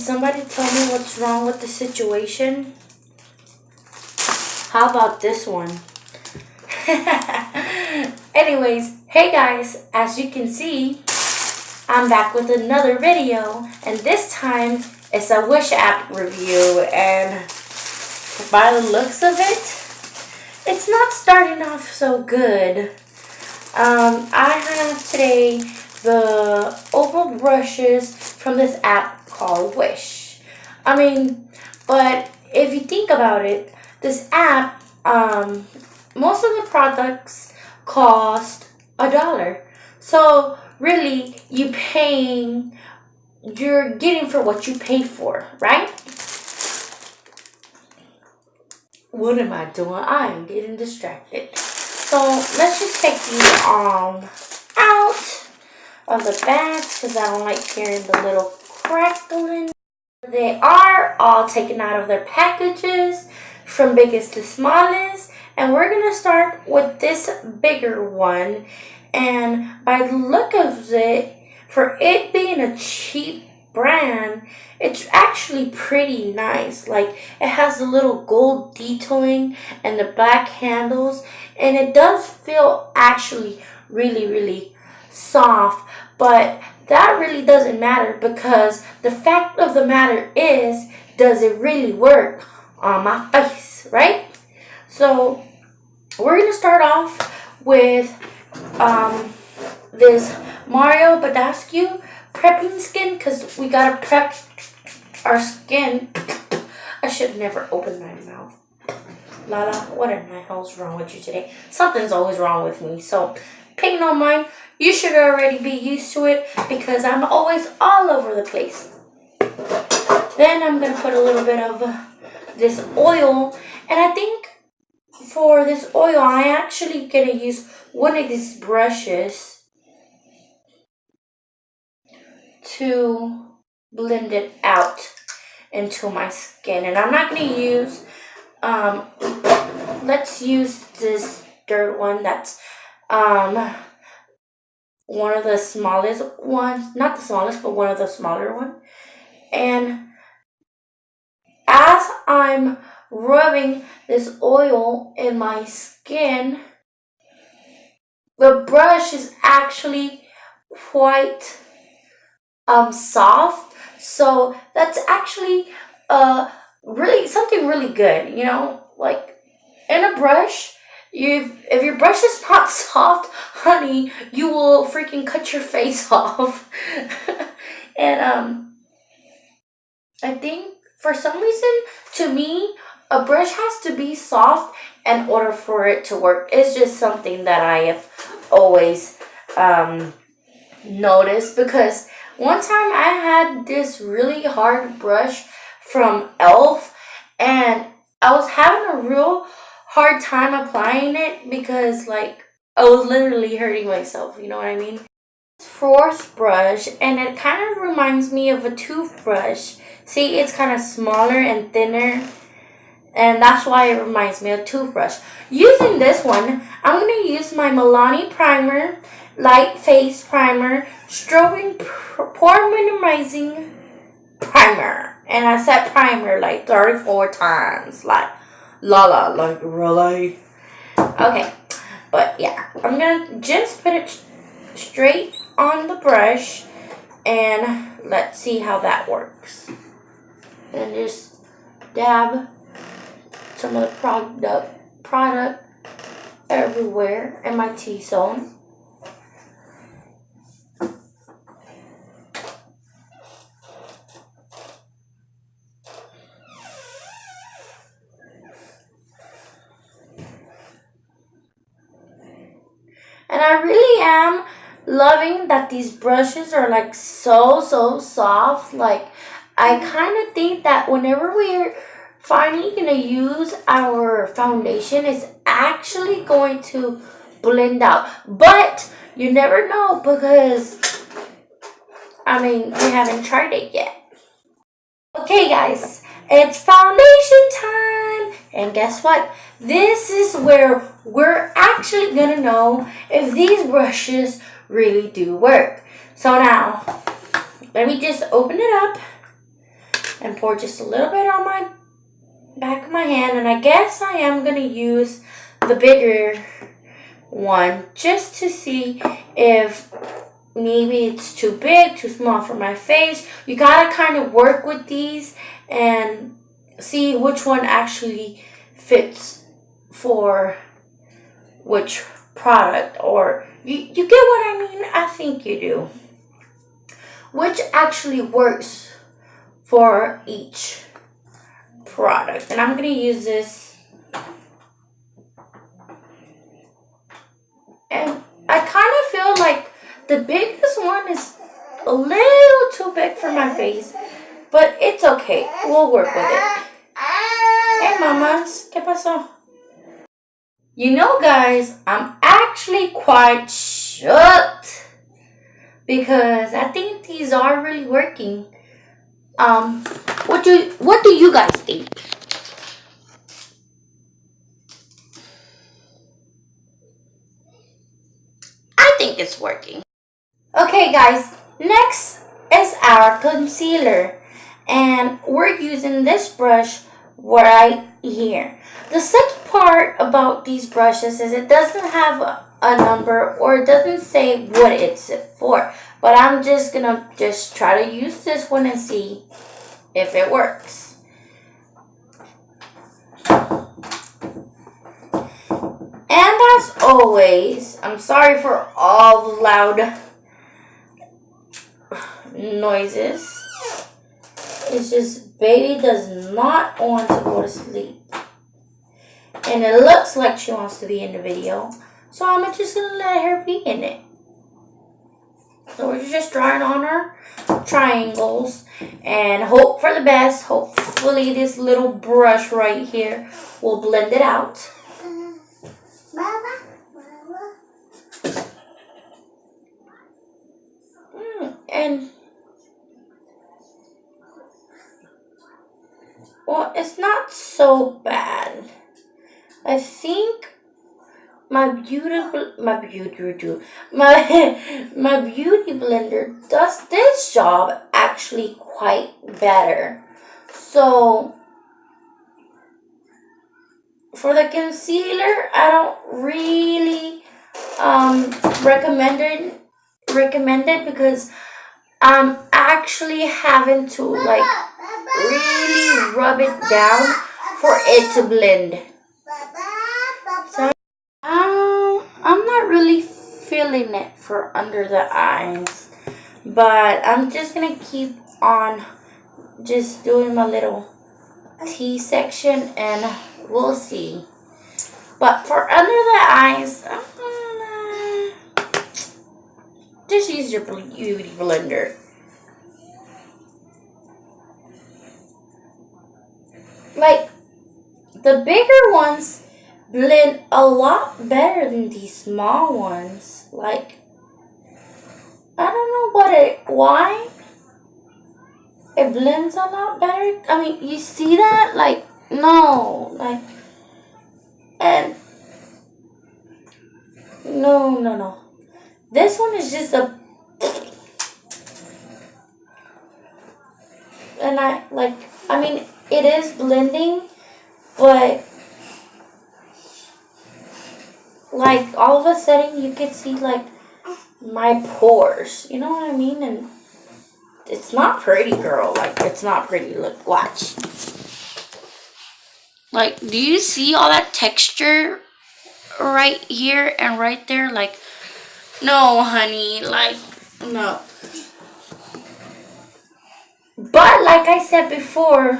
somebody tell me what's wrong with the situation? How about this one? Anyways, hey guys, as you can see, I'm back with another video, and this time it's a Wish app review, and by the looks of it, it's not starting off so good. I have today the oval brushes from this app called Wish. But if you think about it, this app, most of the products cost $1. So really, you're getting for what you pay for, right? What am I doing? I am getting distracted. So let's just take these out of the bags because I don't like hearing the little crackling. They are all taken out of their packages from biggest to smallest, and we're gonna start with this bigger one. And by the look of it, for it being a cheap brand, it's actually pretty nice. Like, it has the little gold detailing and the black handles, and it does feel actually really, really soft. But that really doesn't matter, because the fact of the matter is, does it really work on my face, right? So we're gonna start off with this Mario Badescu prepping skin, because we gotta prep our skin. I should never open my mouth. Lala, what in the hell's wrong with you today? Something's always wrong with me. So pay no mind. You should already be used to it, because I'm always all over the place. Then I'm gonna put a little bit of this oil, and I think for this oil, I actually gonna use one of these brushes to blend it out into my skin. And I'm not gonna use, let's use this third one. That's one of the smallest ones, not the smallest, but one of the smaller one. And as I'm rubbing this oil in my skin, the brush is actually quite soft. So that's actually really something really good, you know? Like, in a brush, if your brush is not soft, honey, you will freaking cut your face off. And I think for some reason, to me, a brush has to be soft in order for it to work. It's just something that I have always noticed, because one time I had this really hard brush from e.l.f. and I was having a real hard time applying it, because like I was literally hurting myself, you know what I mean? Fourth brush, and it kind of reminds me of a toothbrush. See, it's kind of smaller and thinner, and that's why it reminds me of a toothbrush. Using this one, I'm going to use my Milani Primer, Light Face Primer, Strobing Pore Minimizing Primer. And I said primer like 34 times. Like, Lala, like really? Okay, but yeah, I'm going to just put it straight on the brush, and let's see how that works. And just dab some of the product everywhere in my T-zone. And I really am loving that these brushes are like so soft. Like, I kind of think that whenever we're finally going to use our foundation, it's actually going to blend out. But you never know, because we haven't tried it yet. Okay guys, it's foundation time. And guess what? This is where we're actually going to know if these brushes really do work. So now, let me just open it up. and pour just a little bit on my back of my hand. And I guess I am going to use the bigger one just to see if maybe it's too big, too small for my face. You got to kind of work with these and see which one actually fits for which product, or you get what I mean? I think you do. Which actually works for each product. And I'm going to use this. And I kind of feel like the biggest one is a little too big for my face, but it's okay. We'll work with it. Hey, mamas, ¿qué pasó? You know, guys, I'm actually quite shocked because I think these are really working. What do you guys think? I think it's working. Okay, guys, next is our concealer, and we're using this brush right here. The second part about these brushes is it doesn't have a number, or it doesn't say what it's for, but I'm just gonna try to use this one and see if it works. And as always, I'm sorry for all the loud noises. It's just baby does not want to go to sleep. And it looks like she wants to be in the video. So I'm just going to let her be in it. So we're just drawing on our triangles and hope for the best. Hopefully this little brush right here will blend it out. And well, it's not so bad. I think my beauty blender does this job actually quite better. So for the concealer, I don't really recommend it because I'm actually having to like really rub it down for it to blend. So I'm not really feeling it for under the eyes, but I'm just gonna keep on just doing my little T section and we'll see. But for under the eyes, just use your beauty blender. Like, the bigger ones blend a lot better than these small ones. Like, I don't know why it blends a lot better. I mean, you see that? Like, no. Like, and no. This one is just a, and I mean, it is blending, but like all of a sudden you can see like my pores, you know what I mean? And it's not pretty, girl. Like, it's not pretty. Look, watch. Like, do you see all that texture right here and right there? Like, no, honey, like, no. But like I said before,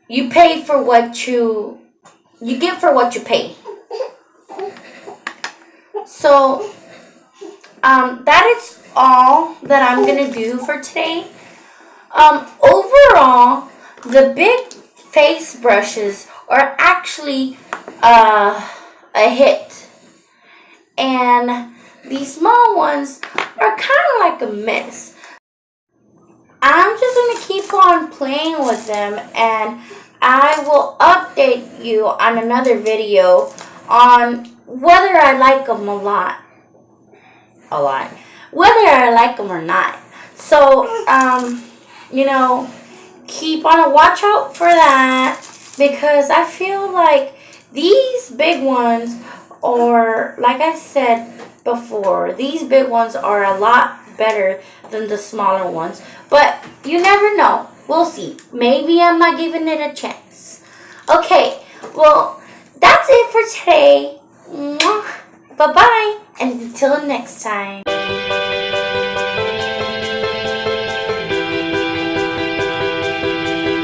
you pay for what you get for what you pay. So, that is all that I'm gonna do for today. Overall, the big face brushes are actually a hit, and these small ones are kind of like a mess. I'm just gonna keep on playing with them, and I will update you on another video on whether I like them whether I like them or not. So, you know, keep on a watch out for that because I feel like these big ones, or like I said before, these big ones are a lot better than the smaller ones. But you never know. We'll see. Maybe I'm not giving it a chance. Okay, well, that's it for today. Bye bye, and until next time.